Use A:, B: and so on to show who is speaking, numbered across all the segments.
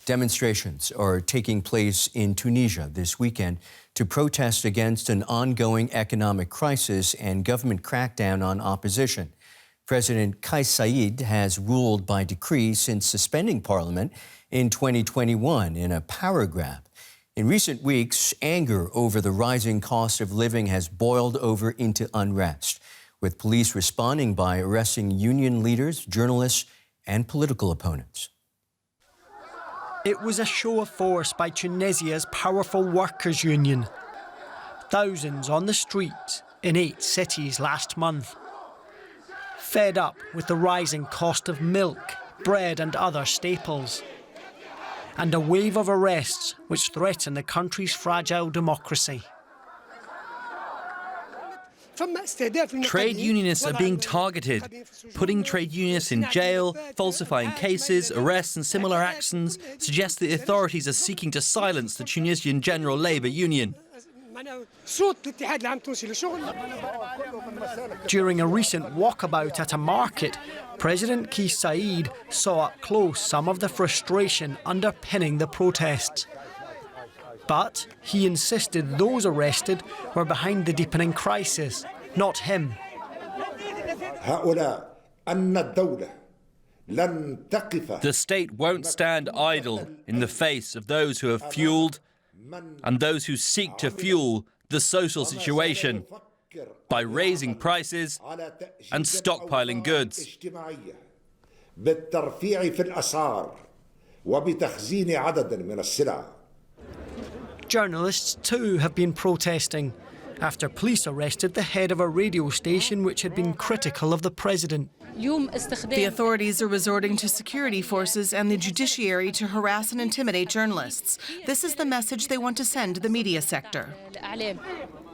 A: Demonstrations are taking place in Tunisia this weekend to protest against an ongoing economic crisis and government crackdown on opposition. President Kais Saied has ruled by decree since suspending parliament in 2021 in a power grab. In recent weeks, anger over the rising cost of living has boiled over into unrest, with police responding by arresting union leaders, journalists, and political opponents.
B: It was a show of force by Tunisia's powerful workers' union. Thousands on the streets in 8 cities last month. Fed up with the rising cost of milk, bread and other staples. And a wave of arrests which threaten the country's fragile democracy.
C: Trade unionists are being targeted, putting trade unionists in jail, falsifying cases, arrests and similar actions suggest the authorities are seeking to silence the Tunisian General Labour Union.
B: During a recent walkabout at a market, President Kais Saied saw up close some of the frustration underpinning the protests. But he insisted those arrested were behind the deepening crisis, not him.
C: The state won't stand idle in the face of those who have fueled and those who seek to fuel the social situation by raising prices and stockpiling goods.
B: Journalists too have been protesting after police arrested the head of a radio station which had been critical of the president.
D: The authorities are resorting to security forces and the judiciary to harass and intimidate journalists. This is the message they want to send to the media sector.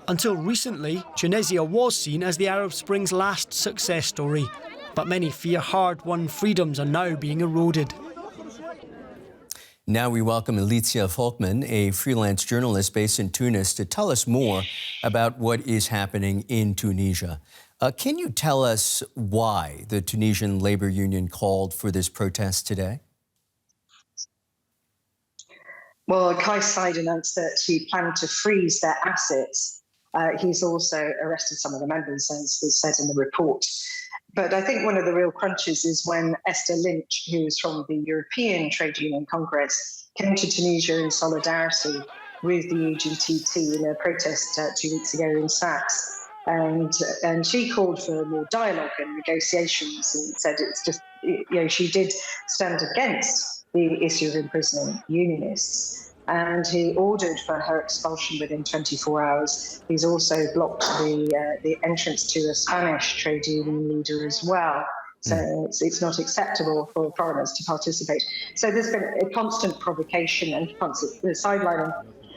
B: Until recently, Tunisia was seen as the Arab Spring's last success story. But many fear hard-won freedoms are now being eroded.
A: Now we welcome Alicia Volkman, a freelance journalist based in Tunis, to tell us more about what is happening in Tunisia. Can you tell us why the Tunisian Labour Union called for this protest today?
E: Well, Kais Saied announced that he planned to freeze their assets. He's also arrested some of the members, as was said in the report. But I think one of the real crunches is when Esther Lynch, who is from the European Trade Union Congress, came to Tunisia in solidarity with the UGTT in a protest 2 weeks ago in Sfax. And she called for more dialogue and negotiations and said it's just, she did stand against the issue of imprisoning unionists. And he ordered for her expulsion within 24 hours. He's also blocked the entrance to a Spanish trade union leader as well. So it's not acceptable for foreigners to participate. So there's been a constant provocation and constant sidelining.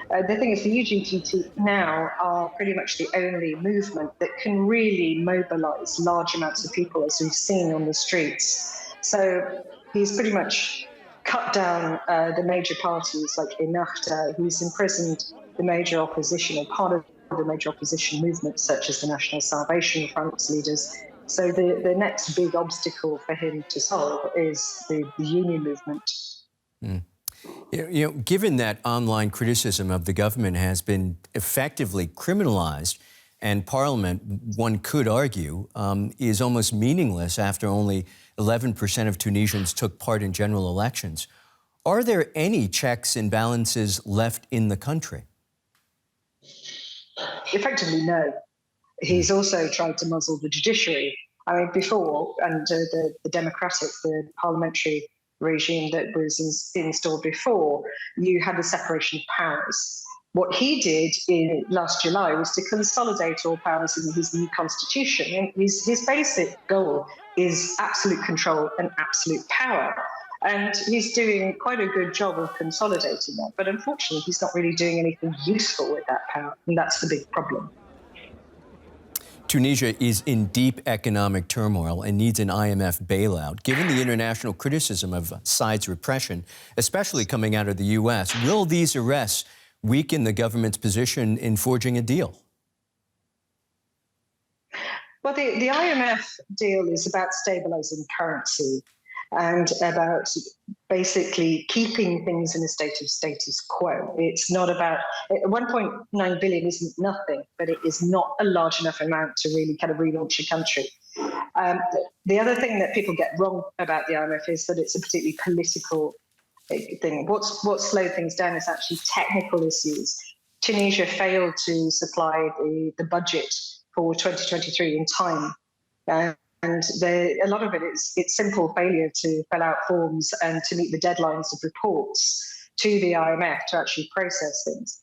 E: The thing is, the UGTT now are pretty much the only movement that can really mobilise large amounts of people, as we've seen on the streets. So he's pretty much cut down the major parties like Ennahda. He's imprisoned the major opposition or part of the major opposition movements such as the National Salvation Front's leaders. So the next big obstacle for him to solve is the union movement.
A: Given that online criticism of the government has been effectively criminalized, and Parliament, one could argue, is almost meaningless after only 11% of Tunisians took part in general elections. Are there any checks and balances left in the country?
E: Effectively, no. He's also tried to muzzle the judiciary. I mean, before, under the democratic, the parliamentary regime that was installed before, you had the separation of powers. What he did in last July was to consolidate all powers in his new constitution. And his basic goal is absolute control and absolute power. And he's doing quite a good job of consolidating that. But unfortunately, he's not really doing anything useful with that power. And that's the big problem.
A: Tunisia is in deep economic turmoil and needs an IMF bailout. Given the international criticism of Saied's repression, especially coming out of the U.S., will these arrests weaken the government's position in forging a deal?
E: Well, the IMF deal is about stabilizing currency. and about basically keeping things in a state of status quo. It's not about 1.9 billion isn't nothing, but it is not a large enough amount to really kind of relaunch a country. The other thing that people get wrong about the IMF is that it's a particularly political thing. What slowed things down is actually technical issues. Tunisia failed to supply the budget for 2023 in time. And a lot of it's simple failure to fill out forms and to meet the deadlines of reports to the IMF to actually process things.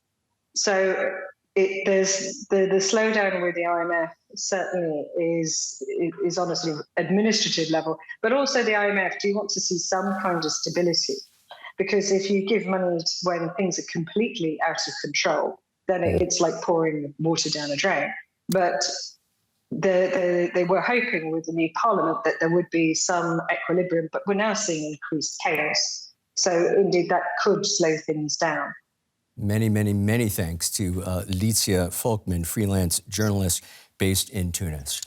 E: So there's the slowdown with the IMF certainly is on a sort of administrative level, but also the IMF do want to see some kind of stability, because if you give money when things are completely out of control, then it's like pouring water down a drain. But they were hoping with the new parliament that there would be some equilibrium, but we're now seeing increased chaos. So indeed, that could slow things down.
A: Many, many, many thanks to Licia Volkman, freelance journalist based in Tunis.